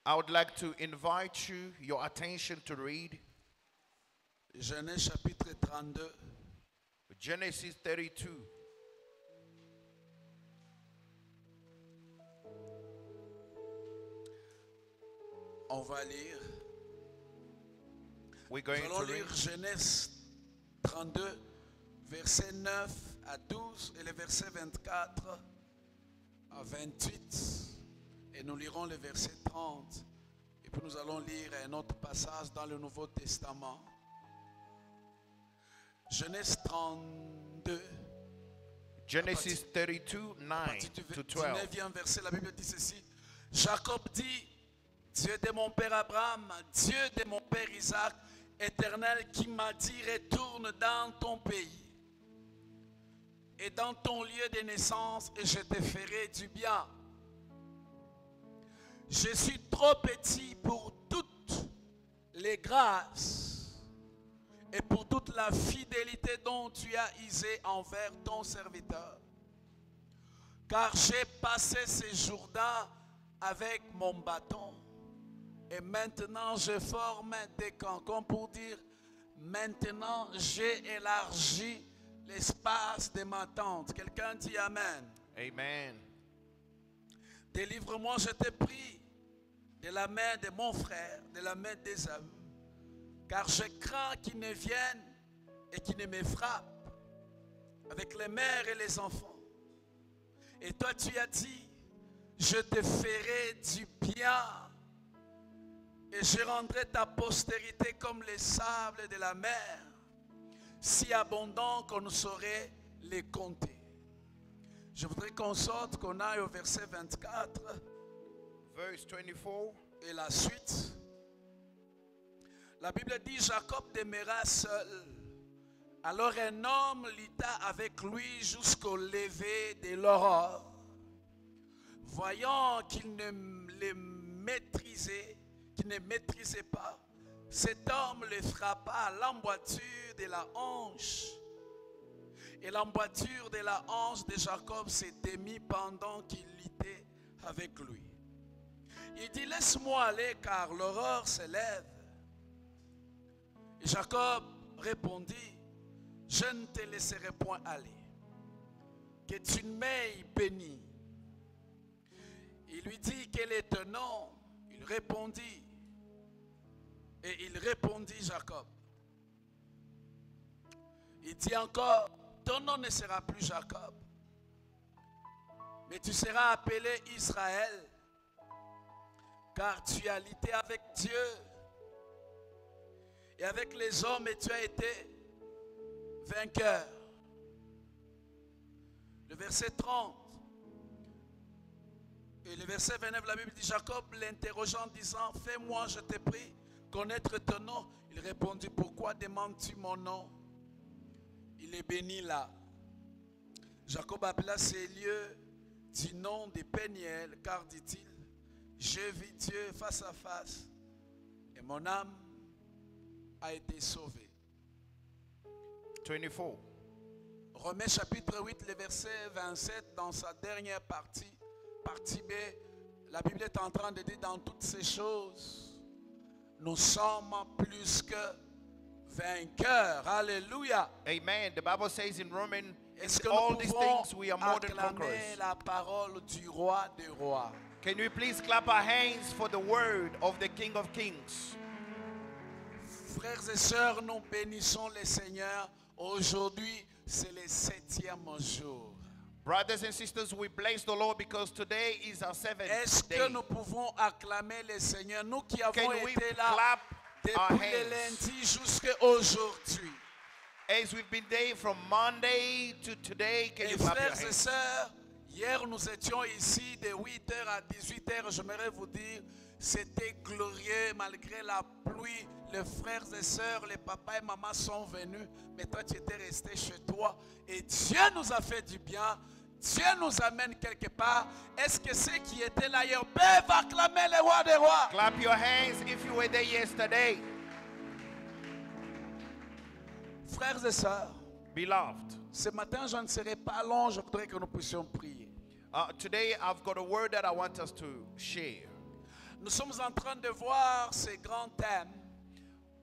I would like to invite your attention to read Genèse chapitre 32. Genesis 32. On va lire. We're Nous going allons to read lire Genèse 32, versets 9 à 12 et les versets 24 à 28. Et nous lirons le verset 30. Et puis nous allons lire un autre passage dans le Nouveau Testament. Genèse 32. Genesis 32, 9 Partie du to 12. 19e verset, la Bible dit ceci. Jacob dit, Dieu de mon père Abraham, Dieu de mon père Isaac, Éternel qui m'a dit, retourne dans ton pays et dans ton lieu de naissance et je te ferai du bien. Je suis trop petit pour toutes les grâces et pour toute la fidélité dont tu as usé envers ton serviteur. Car j'ai passé ce Jourdain avec mon bâton. Et maintenant je forme des cancans pour dire, maintenant j'ai élargi l'espace de ma tente. Quelqu'un dit Amen. Amen. Délivre-moi, je te prie, de la main de mon frère, de la main des hommes. Car je crains qu'il ne vienne et qu'il ne me frappe avec les mères et les enfants. Et toi tu as dit, je te ferai du bien et je rendrai ta postérité comme les sables de la mer, si abondants qu'on ne saurait les compter. Je voudrais qu'on sorte, qu'on aille au verset 24 Verse 24. et la suite. La Bible dit, Jacob demeura seul. Alors un homme lutta avec lui jusqu'au lever de l'aurore. Voyant qu'il ne maîtrisait pas, cet homme le frappa à l'emboîture de la hanche. Et l'emboîture de la hanche de Jacob s'était mise pendant qu'il luttait avec lui. Il dit, laisse-moi aller car l'aurore s'élève. Et Jacob répondit, je ne te laisserai point aller, que tu m'aies béni. Il lui dit, quel est ton nom? Il répondit, et il répondit Jacob. Il dit encore, ton nom ne sera plus Jacob, mais tu seras appelé Israël, car tu as lutté avec Dieu et avec les hommes et tu as été vainqueur. Le verset 30 et le verset 29, la Bible dit, Jacob l'interrogeant disant, fais-moi, je te prie, connaître ton nom. Il répondit, pourquoi demandes-tu mon nom? Il est béni là. Jacob appela ces lieux du nom de Péniel, car dit-il, j'ai vu Dieu face à face et mon âme a été sauvée. 24. Romains chapitre 8, le verset 27, dans sa dernière partie, partie B, la Bible est en train de dire, dans toutes ces choses, nous sommes plus que vainqueurs. Alléluia. Amen. The Bible says in Romans, Est-ce in que all nous these pouvons things we are more than acclamer conquerors. la parole du roi des rois? Can we please clap our hands for the word of the King of Kings? Frères et sœurs, nous bénissons le Seigneur. Aujourd'hui, c'est le 7e jour. Brothers and sisters, we bless the Lord because today is our 7th Est-ce day. que nous pouvons acclamer le Seigneur, nous qui avons Can we été là clap our depuis le hands lundi jusqu'à aujourd'hui? as we've been there from Monday to today? Can Et you clap your frères et hands? sœurs, hier nous étions ici de 8h à 18h. J'aimerais vous dire, c'était glorieux malgré la pluie. Les frères et sœurs, les papas et maman sont venus. Mais toi, tu étais resté chez toi. Et Dieu nous a fait du bien. Dieu nous amène quelque part. Est-ce que ceux qui étaient là hier peuvent acclamer le roi des rois? Clap your hands if you were there yesterday. Frères et sœurs, Beloved, ce matin, je ne serai pas long. Je voudrais que nous puissions prier. today I've got a word that I want us to share. Nous sommes en train de voir ces grands thèmes.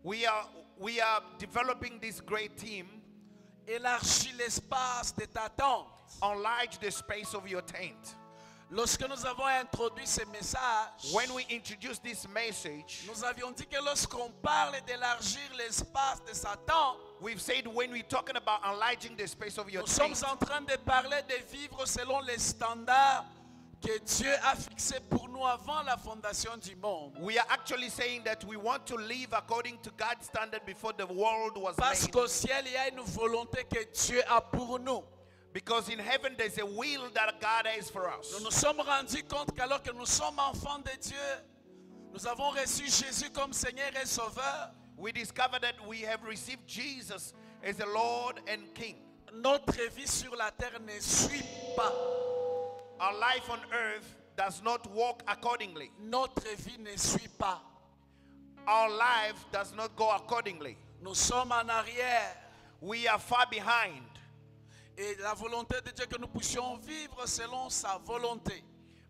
We are developing this great team. Élargis l'espace de ta tente. Enlarge the space of your tent. Lorsque nous avons introduit ces messages, When we introduce this message, nous avions dit que lorsqu'on parle d'élargir l'espace de sa tente, we've said when we're talking about enlarging the space of your nous sommes tent, en train de parler de vivre selon les standards que Dieu a fixés pour nous avant la fondation du monde. we are actually saying that we want to live according to God's standard before the world was Parce made. qu'au ciel, il y a une volonté que Dieu a pour nous. Because in heaven there's a will that God has for us. Nous nous sommes rendus compte qu'alors que nous sommes enfants de Dieu, nous avons reçu Jésus comme Seigneur et Sauveur. We discovered that we have received Jesus as the Lord and King. Notre vie sur la terre ne suit pas. Our life on earth does not walk accordingly. Notre vie ne suit pas. Our life does not go accordingly. Nous sommes en arrière. We are far behind. Et la volonté de Dieu que nous puissions vivre selon sa volonté.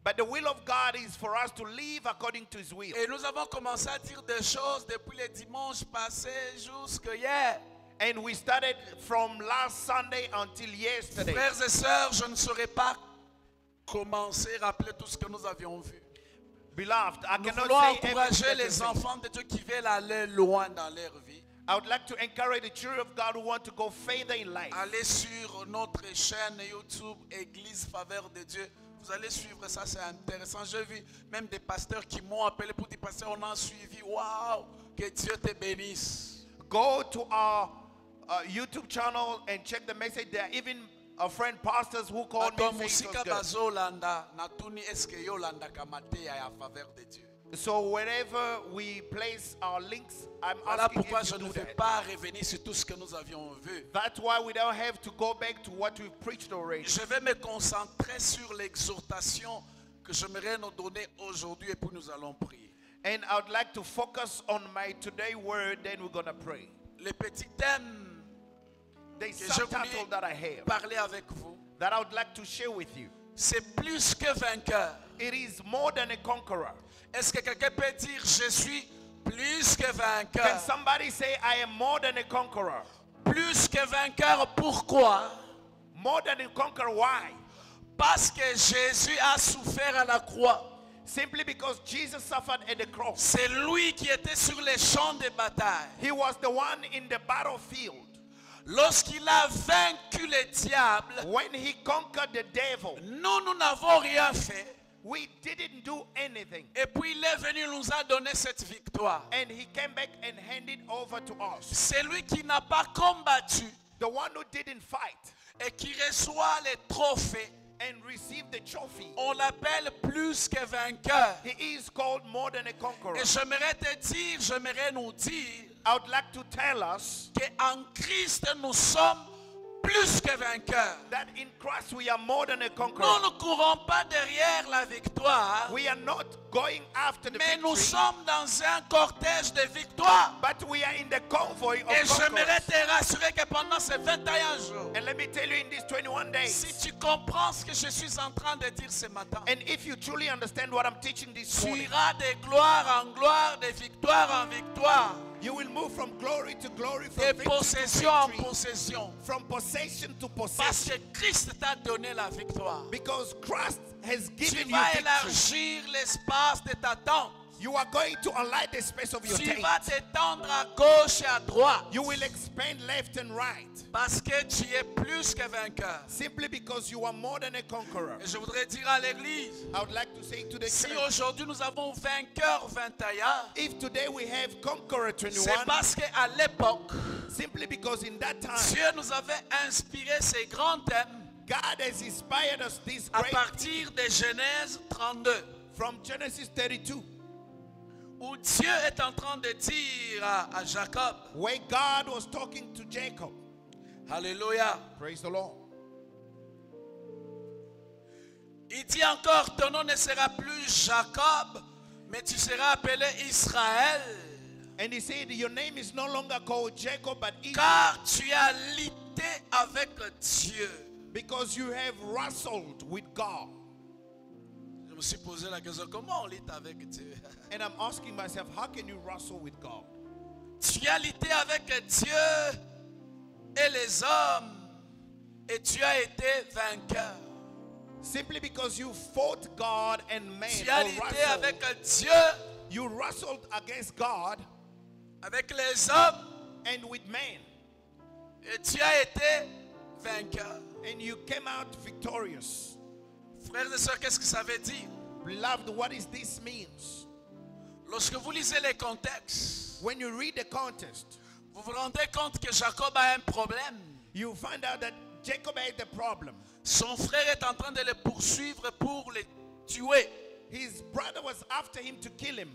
But the will of God is for us to live according to His will. Et nous avons commencé à dire des choses depuis le dimanche passé jusqu'à hier. And we started from last Sunday until yesterday. Frères et sœurs, je ne saurais pas commencer à rappeler tout ce que nous avions vu. Beloved, I Nous cannot voulons say encourager everything. les enfants de Dieu qui veulent aller loin dans leur vie. I would like to encourage the children of God who want to go further in life. Allez sur notre chaîne YouTube Église Faveur de Dieu. Vous allez suivre ça, c'est intéressant. J'ai vu même des pasteurs qui m'ont appelé pour dire, pasteur, on a suivi. Waouh, que Dieu te bénisse. Go to our YouTube channel and check the message. There are even friend pastors who called me Bato and say it musika was good. bazolanda natuni eske yolanda kamatea ya faveur de Dieu. So wherever we place our links, I'm Voilà asking pourquoi if je you ne do vais that. pas revenir sur tout ce que nous avions vu. That's why we don't have to go back to what we've preached already. Je vais me concentrer sur l'exhortation que j'aimerais nous donner aujourd'hui et puis nous allons prier. And I would like to focus on my today word, then we're going to pray. Le petit thème The que je subtitle voulais that I have, parler avec vous, that I would like to share with you. c'est plus que vainqueur. It is more than a conqueror. Est-ce que quelqu'un peut dire je suis plus que Can vainqueur? somebody say, I am more than a conqueror? Plus que vainqueur, pourquoi? More than a conqueror, why? Parce que Jésus a souffert à la croix. Simply because Jesus suffered at the cross. C'est lui qui était sur les champs de bataille. He was the one in the battlefield. Lorsqu'il a vaincu le diable, When he conquered the devil, nous n'avons rien fait. we didn't do anything. Et puis il est venu nous a donné cette victoire. And he came back and handed over to us. C'est lui qui n'a pas combattu The one who didn't fight et qui reçoit les trophées. and received the trophy. On l'appelle plus que vainqueur. He is called more than a conqueror. Et j'aimerais nous dire I would like to tell us qu'en Christ nous sommes plus que vainqueurs. that in Christ we are more than a Nous conqueror. ne courons pas derrière la victoire, We are not going after the mais nous victory, sommes dans un cortège de victoire. but we are in the convoy of Et j'aimerais conquerors. te rassurer que pendant ces 21 jours, And let me tell you, in these 21 si days, tu comprends ce que je suis en train de dire ce matin, and if you truly understand what I'm teaching this tu morning, iras de gloire en gloire, de victoire en victoire, you will move from glory to glory, de from victory possession en to victory, possession. from possession to Parce possession, que Christ t'a donné la victoire. because Christ has Tu given you vas victory. élargir l'espace de ta tente. You are going to enlighten the space of your Tu tent. vas t'étendre à gauche et à droite. You will expand left and right, Parce que tu es plus que vainqueur. simply because you are more than a conqueror. Et je voudrais dire à l'église, I would like to say to the si church, aujourd'hui nous avons vainqueur 21, if today we have conqueror c'est 21, parce qu'à l'époque, simply because in that time, Dieu nous avait inspiré ces grands thèmes God has inspired us this à great partir de Genèse 32, from Genesis 32, où Dieu est en train de dire à Jacob, where God was talking to Jacob. Alléluia, Praise the Lord. il dit encore, ton nom ne sera plus Jacob, mais tu seras appelé Israël, And he said, your name is no longer called Jacob, but Israel, car tu as lutté avec Dieu. because you have wrestled with God. Je Je me suis posé la question, comment on lutte avec Dieu? And I'm asking myself, how can you wrestle with God? Tu as lutté avec Dieu et les hommes et tu as été vainqueur. Simply because you fought God and man, Tu as or lutté wrestled, avec Dieu, you wrestled against God avec les hommes and with man, et tu as été vainqueur. and you came out victorious. Frères et sœurs, qu'est-ce que ça veut dire? Beloved, what is this means? Lorsque vous lisez les contextes, When you read the context, vous vous rendez compte que Jacob a un problème. you find out that Jacob had the problem. Son frère est en train de le poursuivre pour le tuer. His brother was after him to kill him.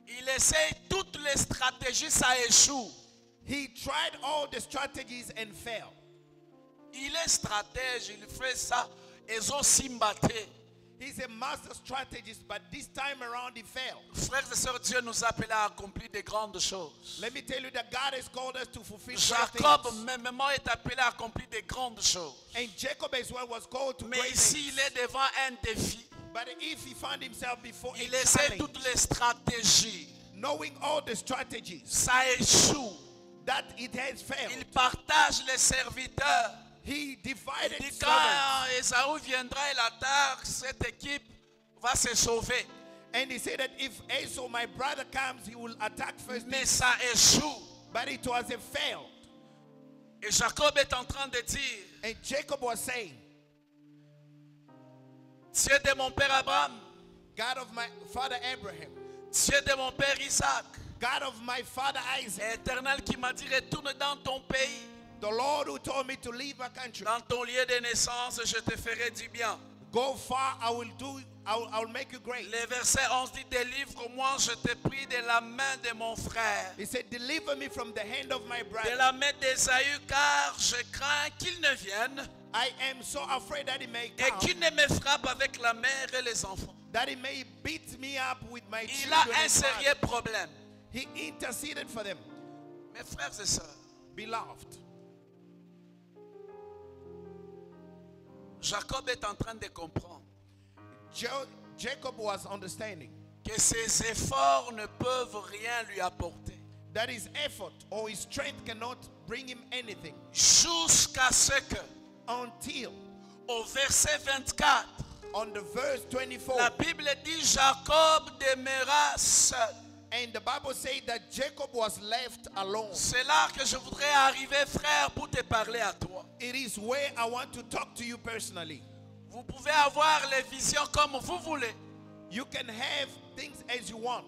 Il essaie toutes les stratégies, ça échoue. He tried all the strategies and failed. Il est stratège, il fait ça. Ezo Simbate. He's a master strategist, but this time around he failed. Frères et sœurs, Dieu nous a appelés à accomplir de grandes choses. Let me tell you that God has called us to fulfill great Jacob things. même est appelé à accomplir de grandes choses. And Jacob as well was called to Mais great ici, things. il est devant un défi. But if he found himself before Il a essaie challenge, toutes les stratégies. knowing all the strategies, Ça échoue. that it has failed, Il partage les serviteurs. he divided Il dit servants. quand Esaü viendra, il attaque, cette équipe va se sauver. And he said that if Esau, my brother, comes, he will attack first. Mais ça échoue. But it was a fail. Et Jacob est en train de dire, And Jacob was saying, Dieu de mon père Abraham, God of my father Abraham, Dieu de mon père Isaac, God of my father Isaac, Éternel qui m'a dit retourne dans ton pays, the Lord who told me to leave my country, dans ton lieu de naissance, je te ferai du bien. go far, I will make you great. Le verset 11 dit, délivre-moi, je te prie de la main de mon frère, He said, deliver me from the hand of my de brother. la main d'Ésaü, car je crains qu'il ne vienne I am so afraid that he may et come, qu'il ne me frappe avec la mère et les enfants. that he may beat me up with my Il children. a un and sérieux wife. problème. He interceded for them. Mes frères et sœurs, Beloved, Jacob est en train de comprendre Jacob was understanding que ses efforts ne peuvent rien lui apporter. that his effort or his strength cannot bring him anything Jusqu'à ce que, until au verset 24, on the verse 24, la Bible dit Jacob demeura seul. and the Bible says that Jacob was left alone. C'est là que je voudrais arriver, frère, pour te parler à toi. It is where I want to talk to you personally. Vous pouvez avoir les visions comme vous voulez. You can have things as you want.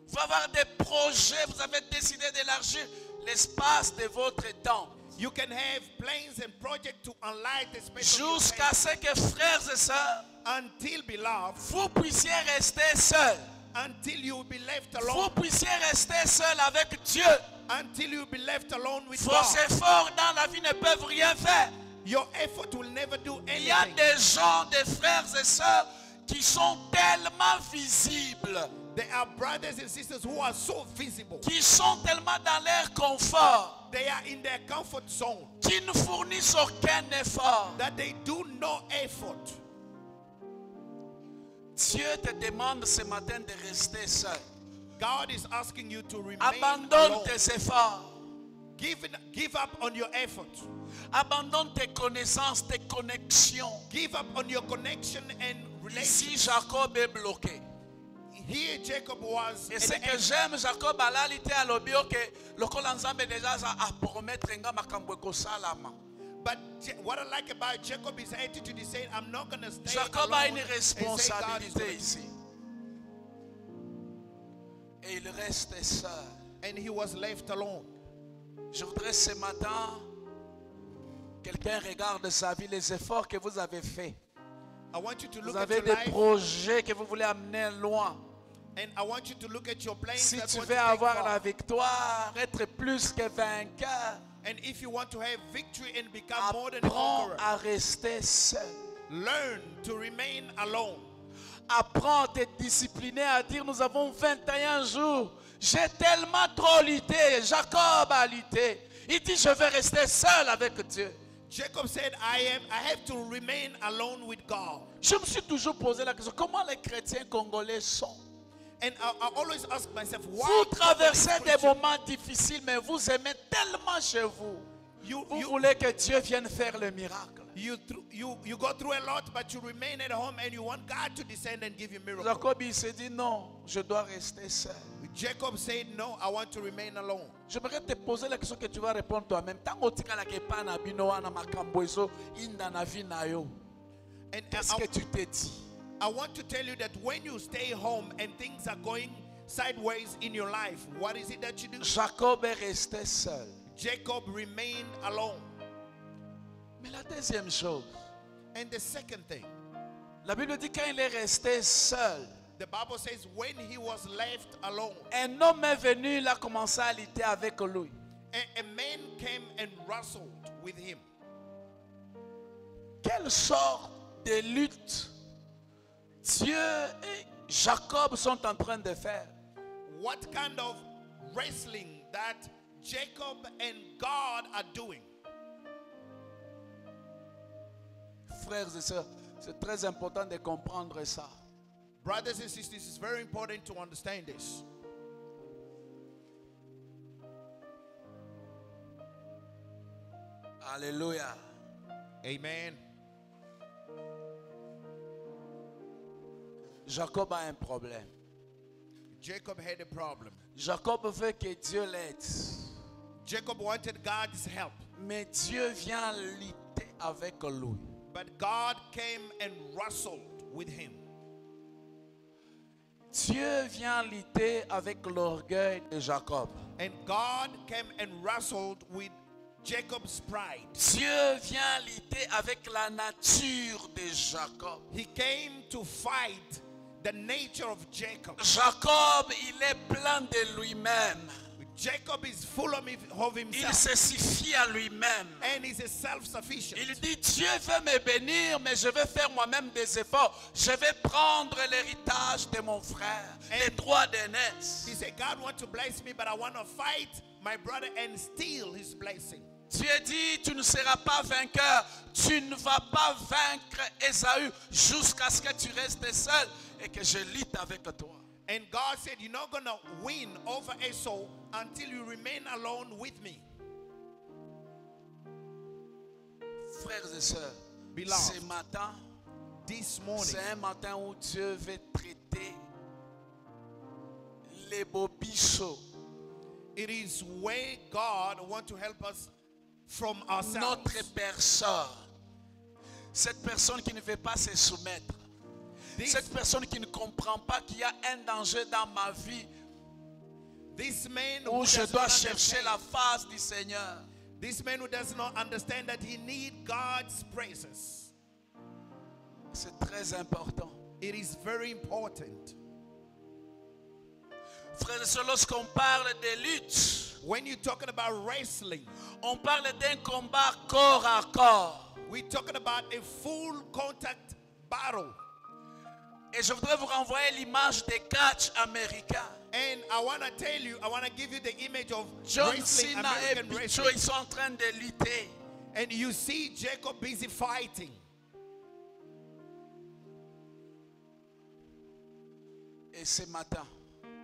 Vous pouvez avoir des projets, vous avez décidé d'élargir l'espace de votre temps. You can have plans and projects to enlighten the space of your Jusqu'à time. ce que, frères et sœurs, Until, beloved, vous puissiez rester seuls. until you will be left Vous alone. puissiez rester seuls avec Dieu. Until you will be left alone with Vos God. efforts dans la vie ne peuvent rien faire. Your effort will never do Il y a anything. des gens, des frères et sœurs qui sont tellement visibles, There are brothers and sisters who are so visible. qui sont tellement dans leur confort, They are in their comfort zone qui ne fournissent aucun effort. that they do no effort. Dieu te demande ce matin de rester seul. God is asking you to remain Abandonne alone. tes efforts. Give up on your effort. Abandonne tes connaissances, tes connexions. Give up on your connection and Ici, relationship. Jacob est bloqué. Here Jacob was. Et at ce the que end. j'aime, Jacob a l'alité à l'obio que le col ensemble déjà a promettre nga makambo ekosalama. But what I like about Jacob is attitude. He said, I'm not going to stay Jacob a alone une and say God is responsabilité gonna-" ici. Et il reste seul. And he was left alone. Je voudrais ce matin, quelqu'un regarde sa vie, les efforts que vous avez faits. I want you to Vous look at avez your des life, projets que vous voulez amener loin. and I want you to look at your plans. Si that tu want veux to take avoir far. la victoire, être plus que vainqueur, And if you want to have victory and become more than a apprends conqueror, à rester seul. learn to remain alone. Apprends à te discipliner, à dire nous avons 21 jours. J'ai tellement trop lutté. Jacob a lutté. Il dit je vais rester seul avec Dieu. Jacob said, I have to remain alone with God. Je me suis toujours posé la question, comment les chrétiens congolais sont? And I always ask myself, why Vous traversez Congolese des Christians- moments difficiles, mais vous aimez tellement chez vous. you, Vous you, voulez que Dieu vienne faire le miracle. you go through a lot, but you remain at home and you want God to descend and give you miracles. Jacob, il s'est dit non, je dois rester seul. Jacob said, no, I want to remain alone. J'aimerais te poser la question que tu vas répondre toi-même. Tango tikala ke pa na bino wana makambo ezo inda na vie na yo. And Qu'est-ce que tu te dis? I want to tell you that when you stay home and things are going sideways in your life, what is it that you do? Jacob est resté seul. Jacob remained alone. Mais la deuxième chose, And the second thing, la Bible dit quand il est resté seul, the Bible says when he was left alone, un homme est venu, il a commencé à lutter avec lui. a man came and wrestled with him. Quelle sorte de lutte Dieu et Jacob sont en train de faire? What kind of wrestling that Jacob and God are doing? Frères et sœurs, c'est très important de comprendre ça. Brothers and sisters, it's very important to understand this. Alléluia. Amen. Jacob a un problème. Jacob had a problem. Jacob veut que Dieu l'aide. Jacob wanted God's help, Mais Dieu vient lutter avec lui. but God came and wrestled with him. Dieu vient lutter avec l'orgueil de Jacob. And God came and wrestled with Jacob's pride. Dieu vient lutter avec la nature de Jacob. He came to fight the nature of Jacob. Jacob, il est plein de lui-même. Jacob is full of Il himself se suffit à lui-même. and is a self-sufficient. Il dit, Dieu veut me bénir, mais je vais faire moi-même des efforts. Je vais prendre l'héritage de mon frère, les droits d'aînesse. He said, God wants to bless me, but I want to fight my brother and steal his blessing. Dieu dit, tu ne seras pas vainqueur. Tu ne vas pas vaincre Ésaü jusqu'à ce que tu restes seul et que je lutte avec toi. And God said, you're not going to win over Esau until you remain alone with me. Frères et sœurs, Beloved, ce matin, this morning, c'est un matin où Dieu veut traiter les bobichons, it is where God wants to help us from ourselves. notre personne. Cette personne qui ne veut pas se soumettre. Cette personne qui ne comprend pas qu'il y a un danger dans ma vie This man où who je does dois not chercher understand, la face du Seigneur. this man who does not understand that he needs God's presence. C'est très important. It is very important. Frères et sœurs, lorsqu'on parle de lutte, When you're talking about wrestling, on parle d'un combat corps à corps. we're talking about a full contact battle. Et je voudrais vous renvoyer l'image des catch américains. And I want to tell you, I want to give you the image of John wrestling, Cena et American Bicho, wrestling. ils sont en train de lutter. And you see Jacob busy fighting. Et ce matin,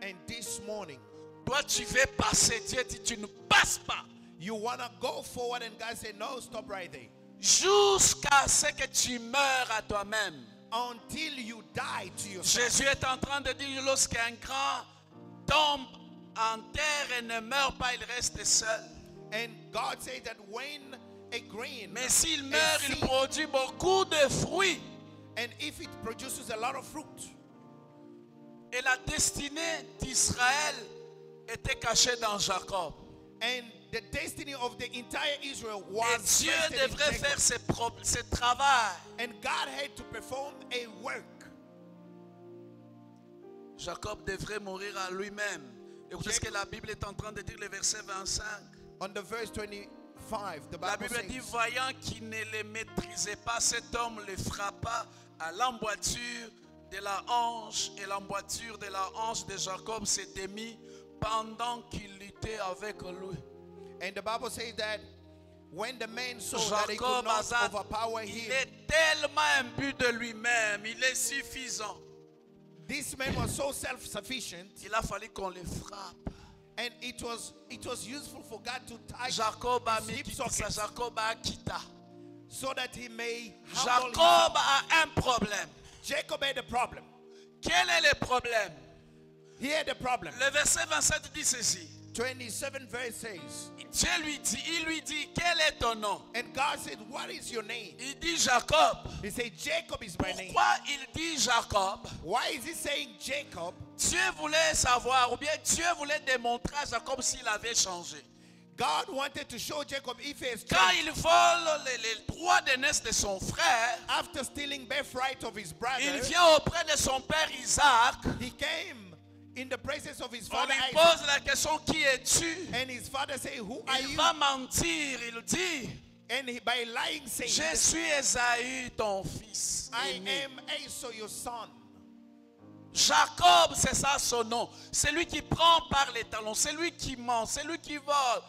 And this morning, toi tu veux passer, Dieu dit tu ne passes pas. you want to go forward and God said, no, stop right there. Jusqu'à ce que tu meurs à toi-même. Until you die to yourself. Jésus est en train de dire, lorsqu'un grand tombe en terre et ne meurt pas, il reste seul. And God said that when a grain, Mais s'il a meurt, il seed, produit beaucoup de fruits. and if it produces a lot of fruit, Et la destinée d'Israël était cachée dans Jacob. and the destiny of the entire Israel Et was Dieu vested in devrait Jacob. faire ce travail. And God had to perform a work. Jacob devrait mourir à lui-même. Écoutez ce que la Bible est en train de dire, le verset 25. On the verse 25, the La Bible Bible dit, says, voyant qu'il ne le maîtrisait pas, cet homme le frappa à l'emboîture de la hanche, et l'emboîture de la hanche de Jacob se démit pendant qu'il luttait avec lui. and the Bible says that When the man saw that he could Jacob not Hazard, overpower il him, est tellement imbu de lui-même, il est suffisant. this man was so self-sufficient, Il a fallu qu'on le frappe. and it was useful for God to tie Jacob a his mis hip quitté ça, sockets Jacob a quitté. so that he may humble Jacob himself. a un problème. Jacob had a problem. Quel est le problème? He had a problem. Le verset 27 dit ceci. 27 verse says, Dieu il lui dit, quel est ton nom? and God said, what is your name? Il dit Jacob. He said, Jacob is my name. Pourquoi il dit Jacob? Why is he saying Jacob? Dieu voulait savoir, ou bien Dieu voulait démontrer à Jacob s'il avait changé. God wanted to show Jacob if he has Quand changed. il vole les droits d'aînesse de son frère, After stealing birthright of his brother, il vient auprès de son père Isaac. he came in the presence of his On father lui Isaac, pose la question, qui es-tu? and his father said, who are Il you? va mentir, il dit, And he, by lying said, je suis Esaü, ton fils I aîné. am Esau, your son. Jacob, c'est ça son nom. C'est lui qui prend par les talons, c'est lui qui ment, c'est lui qui vole.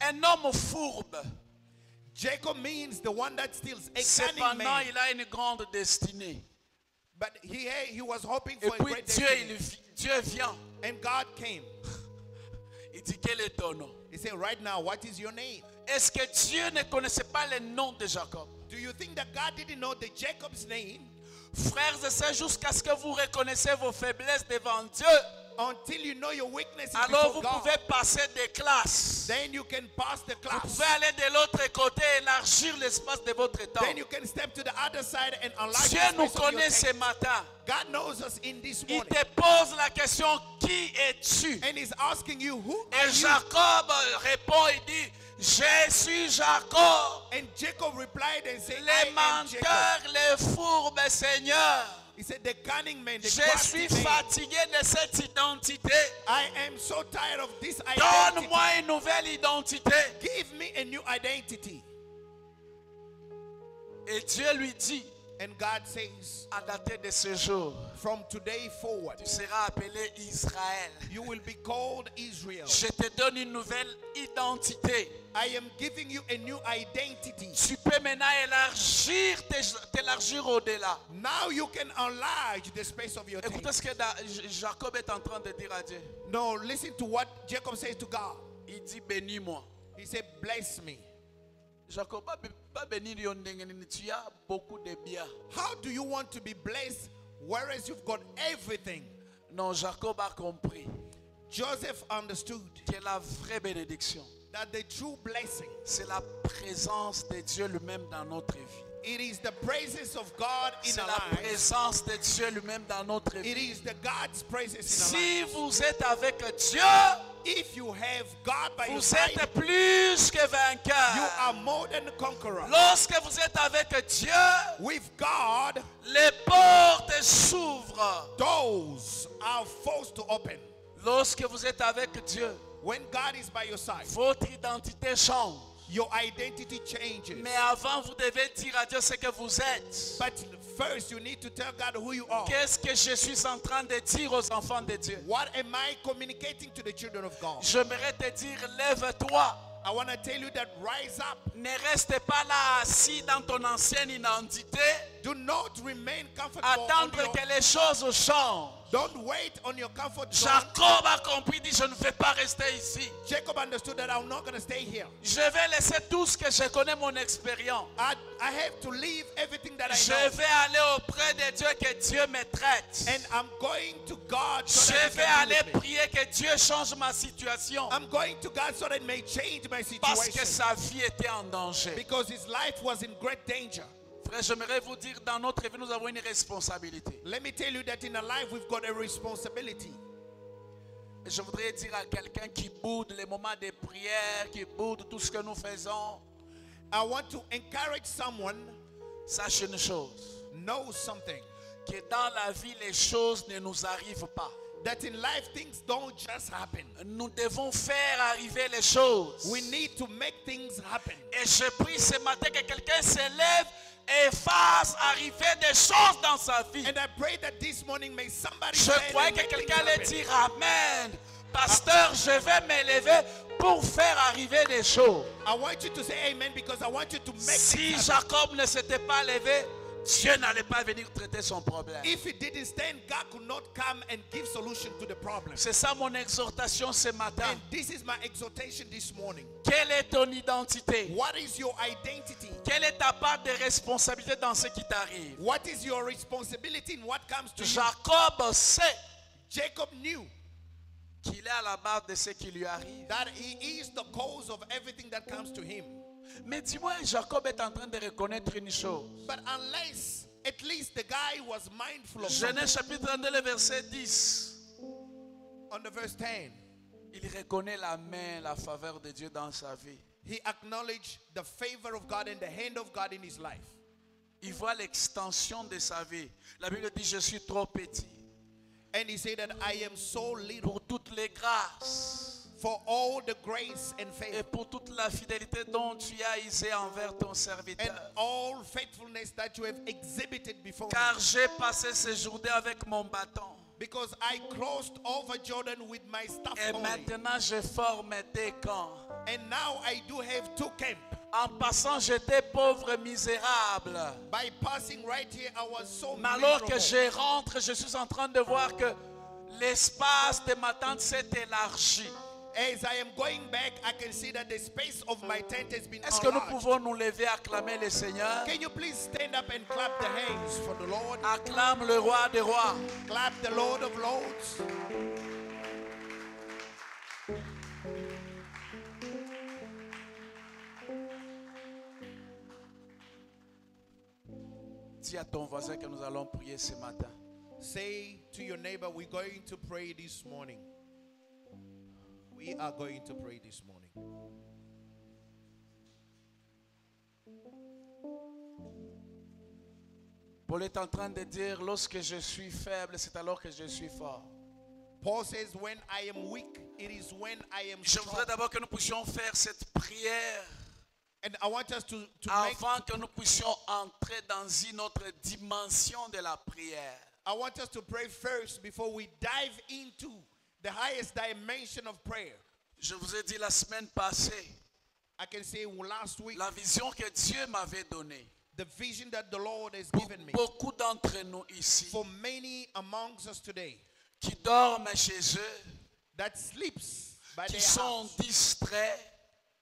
Un homme fourbe. Jacob means the one that steals, a cunning Cependant, man. il a une grande destinée. But he was hoping Et for a puis great Dieu, destiny. Dieu vient. And God came. Il dit, quel est ton nom? He said, right now, what is your name? Est-ce que Dieu ne connaissait pas le nom de Jacob? Do you think that God didn't know the Jacob's name? Frères et sœurs, jusqu'à ce que vous reconnaissiez vos faiblesses devant Dieu, Until you know your weaknesses alors vous before God, pouvez passer des classes. then you can pass the Vous class. pouvez aller de l'autre côté, élargir l'espace de votre temps. Then you can step to the other side and enlarge Dieu the nous space of your connaît ce tent. matin. God knows us in this Il morning. te pose la question, qui es-tu? And he's asking you, who Et are you? Jacob répond, il dit, je suis Jacob, And Jacob replied and said, le I am Jacob. menteur, le fourbe Seigneur. He said, the cunning man, the Je crafty suis man. fatigué de cette identité. I am so tired of this identity. Donne-moi une nouvelle identité. Give me a new identity. Et Dieu lui dit, And God says, à dater de ce jour, from today forward, tu seras appelé Israël. you will be called Israel. Je te donne une nouvelle identité. I am giving you a new identity. Tu peux maintenant t'élargir au-delà. Now you can enlarge the space of your Écoutez tent. ce que Jacob est en train de dire à Dieu. No, listen to what Jacob says to God. Il dit, bénis-moi. He said, bless me. Jacob, pas bénir yo ndenge nini, tu as beaucoup de biens. How do you want to be blessed whereas you've got everything? Non, Jacob a compris Joseph understood que la vraie bénédiction, that the true blessing, c'est la présence de Dieu lui-même dans notre vie. it is the praises of God in C'est our la lives. présence de Dieu lui-même dans notre It vie. is the God's praises in our Si lives. vous êtes avec Dieu, If you have God by your vous side, êtes plus que you vainqueur. are more than a conqueror. Lorsque vous êtes avec Dieu, With God, les portes s'ouvrent. doors are forced to open. Lorsque vous êtes avec Dieu, When God is by your side, votre identité change. your identity changes. Mais avant, vous devez dire à Dieu ce que vous êtes. But first, you need to tell God who you are. Qu'est-ce que je suis en train de dire aux enfants de Dieu? What am I communicating to the children of God? J'aimerais te dire, lève-toi. I want to tell you that rise up. Ne reste pas là assis dans ton ancienne identité. Do not remain comfortable. Attendre que les choses changent. Don't wait on your comfort zone. Jacob a compris, dit, je ne vais pas rester ici. Jacob understood that I'm not going to stay here. Je vais laisser tout ce que je connais, mon expérience. I have to leave everything that I Je know. vais aller auprès de Dieu, que Dieu me traite. And I'm going to God so that Je he vais can deal aller with me. prier que Dieu change ma situation. I'm going to God so that it may change my Parce que situation. sa vie était en danger. Because his life was in great danger. Frère, j'aimerais vous dire, dans notre vie, nous avons une responsabilité. Let me tell you that in our life we've got a responsibility. Et je voudrais dire à quelqu'un qui boude les moments de prière, qui boude tout ce que nous faisons, I want to encourage someone, sache une chose, know something, que dans la vie, les choses ne nous arrivent pas. that in life things don't just happen. Nous devons faire arriver les choses. We need to make things happen. Et je prie ce matin que quelqu'un se lève et fasse arriver des choses dans sa vie. And I pray that this morning may somebody Je stand croyais and que make things quelqu'un allait happen. dire Amen. Pasteur, je vais me lever pour faire arriver des choses. I want you to say amen because I want you to make Si things happen. Jacob ne s'était pas levé, Dieu n'allait pas venir traiter son problème. If he didn't stand, God could not come and give solution to the problem. C'est ça mon exhortation ce matin. And this is my exhortation this morning. Quelle est ton identité? What is your identity? Quelle est ta part de responsabilité dans ce qui t'arrive? What is your responsibility in what comes to you? Jacob sait Jacob knew qu'il est à la base de ce qui lui arrive. that he is the cause of everything that comes to him. Mais dis-moi, Jacob est en train de reconnaître une chose. But unless at least the guy was mindful of Genèse something. chapitre 32, le verset 10. On the verse 10, Il reconnaît la main, la faveur de Dieu dans sa vie. he acknowledged the favor of God and the hand of God in his life. Il voit l'extension de sa vie. La Bible dit, je suis trop petit. And he said that I am so little Pour toutes les grâces for all the grace and et favor pour toute la fidélité dont tu as usé envers ton and serviteur. all faithfulness that you have exhibited before Car me. j'ai passé ces journées avec mon bâton. Because I crossed over Jordan with my staff Et only. maintenant, je forme des camps. And now I do have two camps. En passant, j'étais pauvre, misérable. By passing right here, I was so Mais alors que miserable. je rentre, je suis en train de voir que l'espace de ma tente s'est élargi. As I am going back, I can see that the space of my tent has been Est-ce que nous enlarged. pouvons nous lever, acclamer le Seigneur? Can you please stand up and clap the hands for the Lord? Acclame le roi des rois. Clap the Lord of Lords. Dis à ton voisin que nous allons prier ce matin. Say to your neighbor, we're going to pray this morning. We are going to pray this morning. Paul est en train de dire, lorsque je suis faible, c'est alors que je suis fort. Paul says, when I am weak, it is when I am Je strong. voudrais d'abord que nous puissions faire cette prière And I want us to make, avant que nous puissions entrer dans une autre dimension de la prière. I want us to pray first before we dive into the highest dimension of prayer. Je vous ai dit la semaine passée, I can say last week, la vision que Dieu m'avait donnée. the vision that the Lord has Pour given me. beaucoup d'entre nous ici, For many amongst us today qui dorment chez eux, that sleeps by qui their sont house, distraits,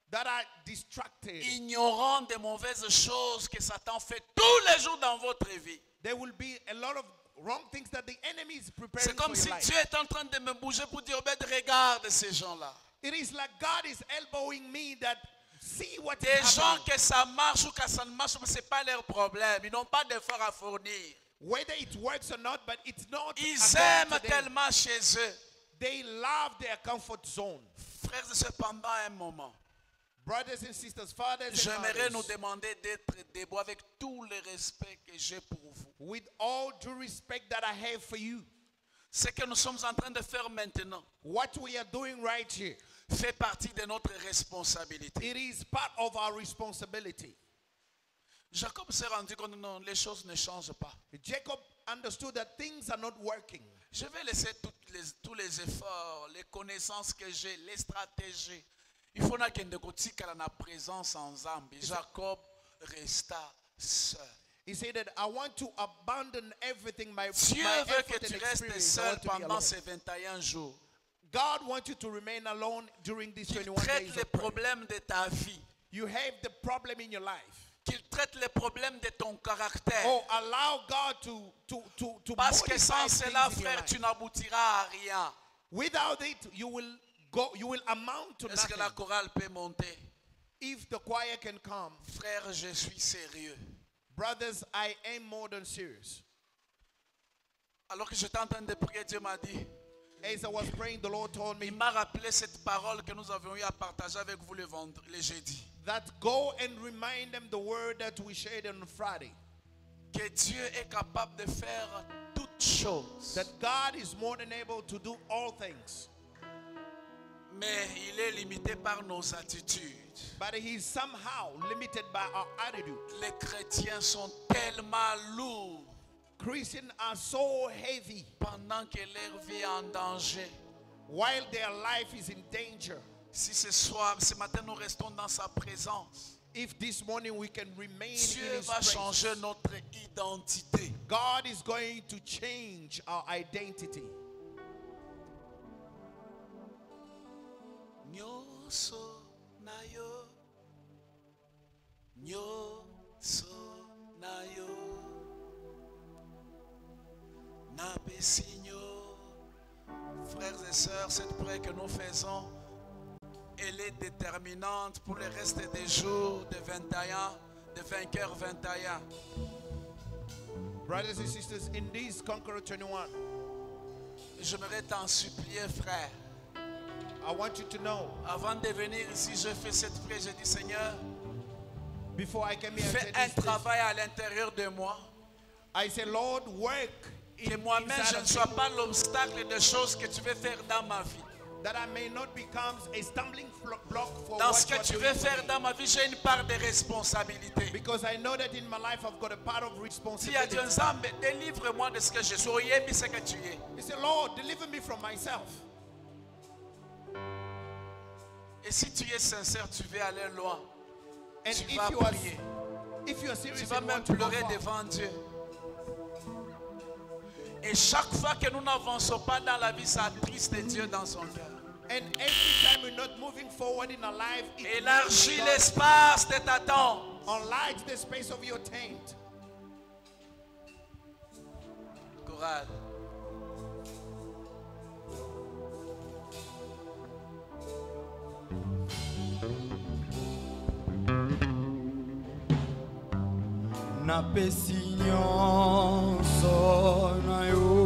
that are distracted, ignorant des mauvaises choses que Satan fait tous les jours dans votre vie. there will be a lot of wrong things that the enemy is preparing C'est comme for si your life. Dieu est en train de me bouger pour dire, Obed, regarde ces gens-là. It is like God is elbowing me that see what Des is gens happening. que ça marche ou que ça ne marche pas, ce n'est pas leur problème. Ils n'ont pas d'effort à fournir. Whether it works or not, but it's not Ils according aiment to them. tellement chez eux. They love their comfort zone. Frères et sœurs, pendant un moment, Brothers and sisters, fathers and j'aimerais nous mothers, demander d'être debout avec tout le respect que j'ai pour vous. with all due respect that I have for you, Ce que nous sommes en train de faire maintenant what we are doing right here, fait partie de notre responsabilité. it is part of our responsibility. Jacob s'est rendu compte que non, les choses ne changent pas. Jacob understood that things are not working. Je vais laisser tous les efforts, les connaissances que j'ai, les stratégies. Il faut que nous kotikala na présence ensemble. Jacob resta seul. He said that I want to abandon everything, my Dieu veut effort que and tu restes experience. I seul want to be pendant alone. ces 21 jours. God wants you to remain alone during these Qu'il 21 traite days les of prayer. problèmes de ta vie. You have the problem in your life. Qu'il traite les problèmes de ton caractère. Oh, allow God to Parce que modify sans things cela, in your frère, life. tu n'aboutiras à rien. Without it, you will amount to Est-ce que la nothing. chorale peut monter? If the choir can come, Frère, je suis sérieux. brothers, I am more than serious. Alors que j'étais en train de prier, Dieu m'a dit, As I was praying, the Lord told me il m'a rappelé cette parole que nous avions eu à partager avec vous le jeudi. that go and remind them the word that we shared on Friday. Que Dieu est capable de faire toutes choses. That God is more than able to do all things. Mais il est limité par nos attitudes. But He's somehow limited by our attitude. Les chrétiens sont tellement lourds Christians are so heavy pendant que leur vie est en danger. while their life is in danger. Si ce matin nous restons dans sa présence, if this morning we can remain Dieu in His va changer presence, notre identité. God is going to change our identity. Nyonso na yo, nyonso na yo, na pesinyo. Frères et sœurs, cette prière que nous faisons, elle est déterminante pour le reste des jours de 21, de vainqueur 21. Brothers and sisters, in this Conqueror 21, J'aimerais t'en supplier, frère. I want you to know, Avant de venir ici, je fais cette prière. Je dis, Seigneur, before I came here, fais un travail à l'intérieur de moi. I say, Lord, work Que moi-même, inside je ne of sois me, pas l'obstacle des choses que tu veux faire dans ma vie. that I may not become a stumbling block for Dans what ce you que are tu doing veux for faire me. dans ma vie, j'ai une part de responsabilité. Because I know that in my life I've got a part of Dis à responsibility. Dieu, Nzambe, délivre-moi de ce que je suis. Oyebi ce que tu es. He said, Lord, deliver me from myself. Et si tu es sincère, tu veux aller loin. And Tu if vas you are prier. serious Tu vas and même want to go pleurer far, devant Dieu. Et chaque fois que nous n'avançons pas dans la vie, ça attriste Dieu dans son cœur. and every time we're not moving forward in our life, it Élargis God l'espace de ta tente. enlarge the space of your tent. Chorale. napesi nyonso na yo